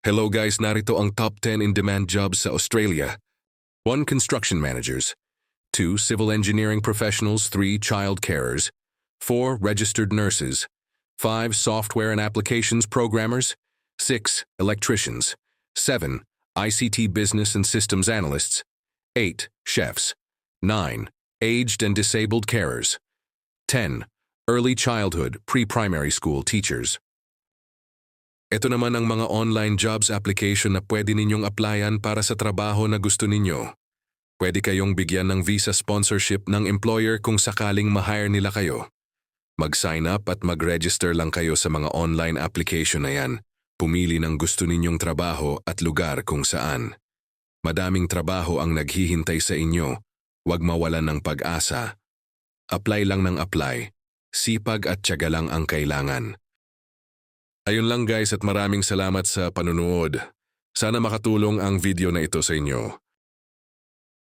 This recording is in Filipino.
Hello guys, narito ang top 10 in-demand jobs sa Australia. 1. Construction managers. 2. Civil engineering professionals. 3. Child carers. 4. Registered nurses. 5. Software and applications programmers. 6. Electricians. 7. ICT business and systems analysts. 8. Chefs. 9. Aged and disabled carers. 10. Early childhood, pre-primary school teachers. Ito naman ang mga online jobs application na pwede ninyong applyan para sa trabaho na gusto ninyo. Pwede kayong bigyan ng visa sponsorship ng employer kung sakaling ma-hire nila kayo. Mag-sign up at mag-register lang kayo sa mga online application na yan. Pumili ng gusto ninyong trabaho at lugar kung saan. Madaming trabaho ang naghihintay sa inyo. Huwag mawalan ng pag-asa. Apply lang ng apply. Sipag at tiyaga lang ang kailangan. Ayun lang guys at maraming salamat sa panunood. Sana makatulong ang video na ito sa inyo.